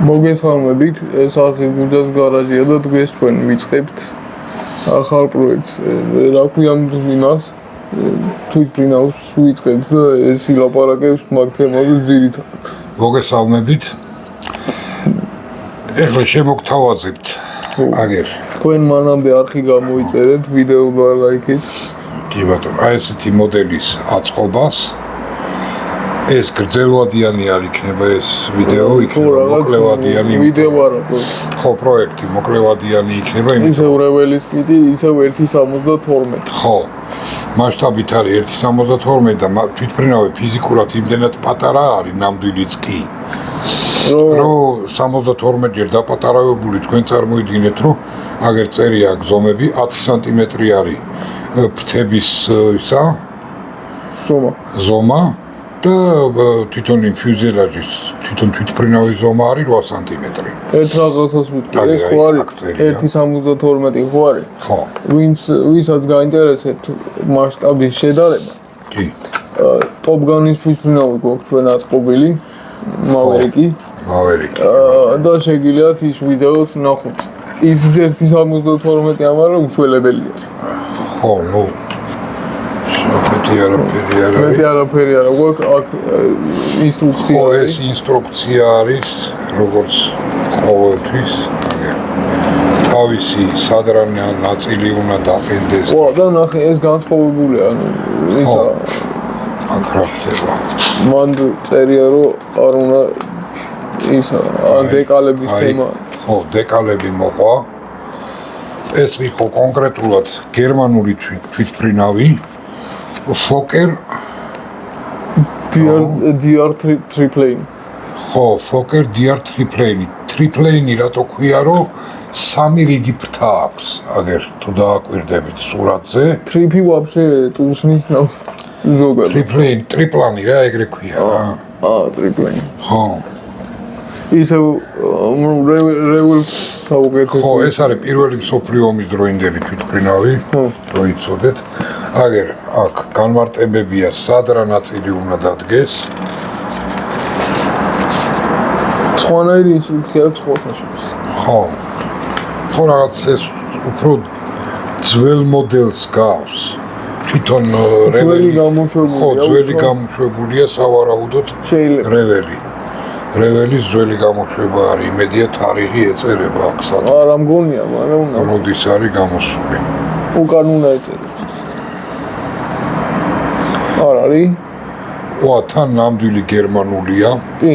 მოგესალმებით, ეს არხი გუძას გარაჟია და დღეს ჩვენ ვიწყებთ ახალ პროექტს. რა ქვია იმას? თვითმფრინავს ვიწყებთ და ეს ილაპარაკებს მაგ თემაზე ძირითადად. მოგესალმებით. ეხლა შემოგთავაზებთ აგერ. თქვენ მანამდე არხი გამოიწერეთ, ვიდეო ლაიქით. კი ბატონო, აი ესეთი მოდელის აწყობას. ეს გრძელვადიანი არ იქნება ეს ვიდეო, იქნება მოკლევადიანი ვიდეო არა. ხო, პროექტი მოკლევადიანი იქნება, ისევ რეველის კიტი, ისევ 1.72. ხო. მასშტაბით არის 1.72 და თვითმფრინავი ფიზიკურად იმდენად პატარა არის, ნამდვილიც კი. რომ 72-ჯერ დაპატარავებული თქვენ წარმოიდგინეთ, რომ აგერ წერია გზომები 10 სანტიმეტრი არის ფრთების ისა ზომა და თვითონ ფიუზელაჟის თვითონ თვითმფრინავის ზომა არის 8 სანტიმეტრი. ერთ რაღაცას ვიტყვი, ეს ხო არის 1.72 ხო არის? ხო. ვისაც გაინტერესებთ მასშტაბის შედარება? კი. ტოპგანის თვითმფრინავი გვაქვს ჩვენ აწყობილი, მავერიკი. მავერიკი. და შეგიძლიათ ის ვიდეოც ნახოთ. ის 1.72 ამარა უშველებელია. ხო, ნუ მეტი არაფერი არა, გვაქვს აქ ინსტრუქცია. ხო, ეს ინსტრუქცია არის, როგორც ყოველთვის. თავისი სადრანი ნაწილი უნდა დაყენდეს. ხო, და ნახე, ეს განსხვავებულია, ანუ ისა აქ რა ხდება? მან წერია, რომ არ უნდა ისა დეკალების თემა. ხო, დეკალები მოყვა. ეს იყო კონკრეტულად გერმანული თვითმფრინავი. Fokker DR triplane. ხო, Fokker DR triplane. Triplane რატო ქვია, რომ 3 რიგი ფრთა აქვს, აგერ თუ დააკვირდებით სურათზე. Tripi вообще ტურს ნიშნავს ზოგადად. ტრიპლანი რა ეგრე ქვია რა. triplane. ხო. ისევ რეველს საუკეთესო. ხო, ეს არის პირველი მსოფლიო ომის დროინდელი თვითმფრინავი, რო იცოდეთ. აგერ აქ განმარტებებია, სადრა ნაწილი უნდა დადგეს. სხვანაირი ინსტრუქცია აქვს ხოთაშიც. ხო. ხო, რაღაც ეს უფრო ძველ მოდელს გავს. თვითონ რეველი გამოშვებულია. ხო, ძველი გამოშვებულია სავარაუდოდ რეველი. რეველის ძველი გამოშვება არის, იმედია თარიღი ეწერება აქ სადღაც. არა მგონია, მაგრამ უნდა. როდის არის გამოსული? უკან უნდა ეწეროს. არ არის? ვა, თან ნამდვილი გერმანულია. კი.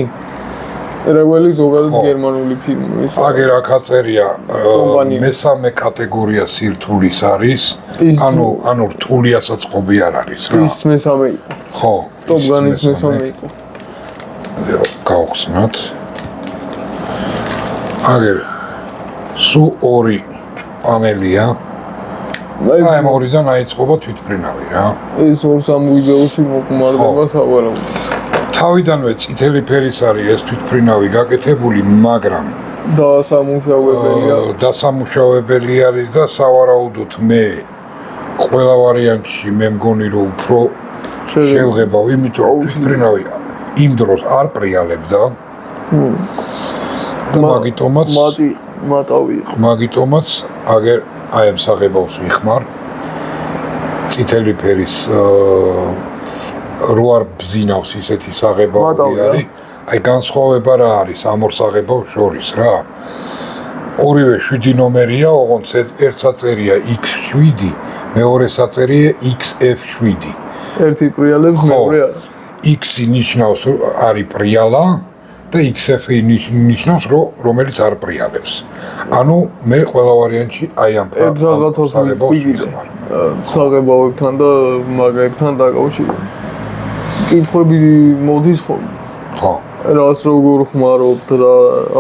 რეველი ზოგადად გერმანული ფილმი. აგერ აქ აწერია მესამე კატეგორია სირთულის არის. ანუ რთული ასაწყობი არ არის რა. ის მესამე იყო. ხო. ტოპგანის მესამე იყო. გავხსნათ. აგერ სულ 2 პანელია. აი მორიდან აიწყობა თვითმფრინავი რა. ეს 2-3 ვიდეოში მოყმარდება სავარაუდოდ. თავიდანვე წითელი ფერის არის ეს თვითმფრინავი გაკეთებული, მაგრამ დასამუშავებელი არის და სავარაუდოდ მე ყველა ვარიანტში მე მგონი რომ უფრო შევღებავ, იმიტომ რომ თვითმფრინავი იმ დროს არ პრიალებდა. და მაგიტომაც აგერ აი ამ საღებავს ვიხმარ. წითელი ფერის რო არ ბზინავს ისეთი საღებავი არის. აი განსხვავება რა არის ამ ორ საღებავს შორის რა. ორივე 7 ნომერია, ოღონდ ერთ საწერია X7, მეორე საწერია XF7. ერთი პრიალებს, მეორე არა. X ნიშნავს რომ არის პრიალა და XF ნიშნავს რომელიც არ პრიალებს. ანუ მე ყველა ვარიანტში აი ამ რაღაცას ვიყიდე. საღებავებთან და მაგებთან დაკავშირებით. კითხვები მოდის ხოლმე. ხო. რას როგორ ხმარობთ რა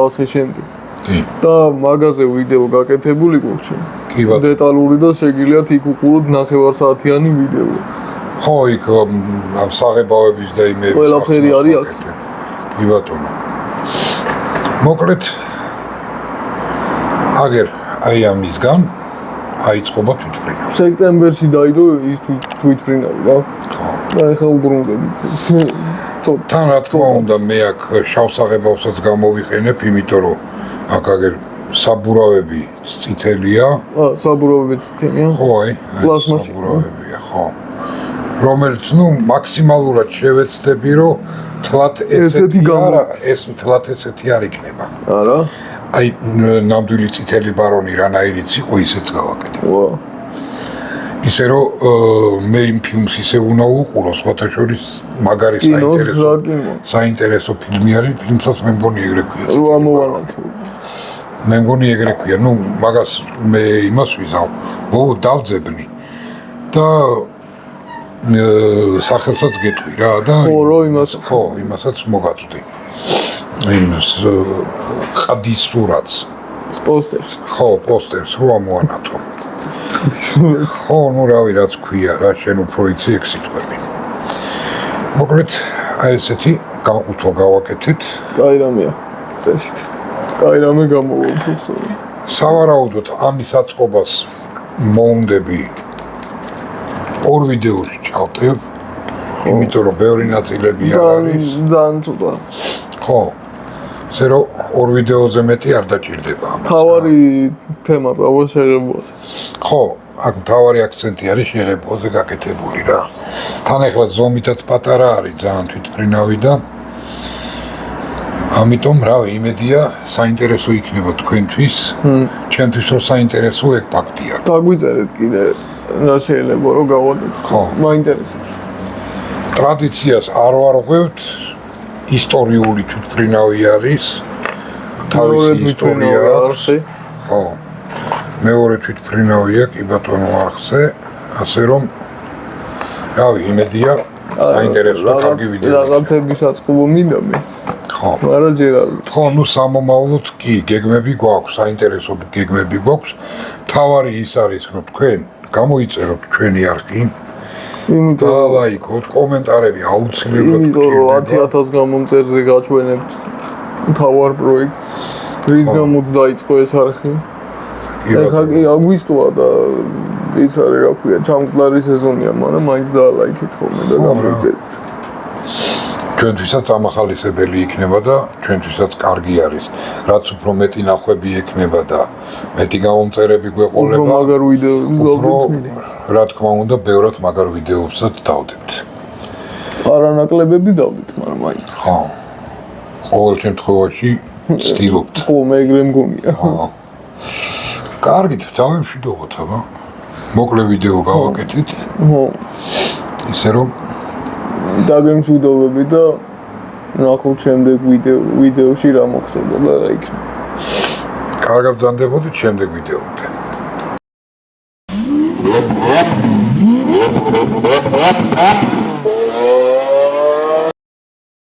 ასე შემდეგ. კი. და მაგაზე ვიდეო გაკეთებული გვაქვს ჩვენ. კი ბატონო. დეტალური და შეგიძლიათ იქ უყუროთ 9 საათიანი ვიდეო. ხო, იქ ამ საღებავების და იმების ყველაფერი არის აქ. კი ბატონო. მოკლედ აგერ აი ამისგან აიწყობა თვითმფრინავი. სექტემბერში დაიდო ის თვითმფრინავი რა. ხო. და ეხლა უბრუნდები. თან რა თქმა უნდა მე აქ შავსაღებავსაც გამოვიყენებ, იმიტომ რომ აქ აგერ საბურავები წითელია. საბურავები წითელია. ხო, აი, საბურავებია, ხო. რომელიც ნუ მაქსიმალურად შევეცდები, რომ თლათ ესეთი არა, ეს თლათ ესეთი არ იქნება. არა. აი, ნამდვილი წითელი ბარონი რანაირიც იყო, ისეც გავაკეთე. ისე რომ მე იმ ფილმს ისე უნდა უყურო, სხვათა შორის მაგარი საინტერესო ფილმი არის, ფილმსაც მე მგონი ეგრე ქვია. მე მგონი ეგრე ქვია, ნუ მაგას მე იმას ვიზავ, დავძებნი და სახელსაც გეტყვი რა და იმასაც მოგაწვდი. იმას ყადის სურათს. პოსტერს. ხო, პოსტერს რო ამოანათო. ხო, ნუ რავი რაც ქვია, რა შენ უფრო იცი ეგ სიტყვები. მოკლედ, აი ესეთი განყოფილება გავაკეთეთ. კაი რამეა. წესით. კაი რამე გამოვაფუძო. სავარაუდოდ ამის აწყობას მოუნდები ორ ვიდეოში ჩავტევ, იმიტომ რომ ბევრი ნაწილები არ არის. ძალიან ცოტა. ხო. ისე რომ ორ ვიდეოზე მეტი არ დაჭირდება ამას. თავარი თემა წავა შეღებოზე. ხო, აქ თავარი აქცენტი არის შეღებოზე გაკეთებული რა. თან ახლა ზომითაც პატარა არის, ძალიან თვითმფრინავი და ამიტომ რავი, იმედია საინტერესო იქნება თქვენთვის. ჩემთვის რო საინტერესო ეგ ფაქტია. დაგვიწერეთ კიდე რა შეიძლება რომ გავაკეთოთ. ხო, მაინტერესებს. ტრადიციას არ ვარღვევთ. ისტორიული თვითმფრინავი არის. თავისი ისტორია აქვს. ხო. მეორე თვითმფრინავია კი ბატონო არხზე, ასე რომ რავი, იმედია საინტერესო და კარგი ვიდეო. რაღაცების აწყობა მინდა მე. ხო. არა ჯერ არ. ხო, ნუ სამომავლოდ კი გეგმები გვაქვს, საინტერესო გეგმები გვაქვს. თავარი ის არის, რომ თქვენ გამოიწეროთ ჩვენი არხი. იმიტომ და ლაიქოთ, კომენტარები აუცილებლად იმიტომ რომ 10000 გამომწერზე გაჩვენებთ თავარ პროექტს, რის გამოც დაიწყო ეს არხი. ეხლა კი აგვისტოა და ის არის რა ქვია, ჩამკლარი სეზონია, მაგრამ მაინც დაალაიქეთ ხოლმე და გამოიწერეთ. ჩვენთვისაც ამახალისებელი იქნება და ჩვენთვისაც კარგი არის, რაც უფრო მეტი ნახვები ექნება და მეტი გამომწერები გვეყოლება. უფრო მაგარ ვიდეოებს დავდეთ. რა თქმა უნდა, ბევრად მაგარ ვიდეოებსაც დავდებთ. არანაკლებები დავდეთ, მაგრამ მაინც. ხო. ყოველ შემთხვევაში ვცდილობთ. ხო, მე ეგრე მგონია. ხო. კარგით, დავემშვიდობოთ, აბა. მოკლე ვიდეო გავაკეთეთ. ხო. ისე რომ დაგემშვიდობები და ნახოთ შემდეგ ვიდეოში რა მოხდება და რა იქნება. კარგად ვდანდებოდით შემდეგ ვიდეომდე.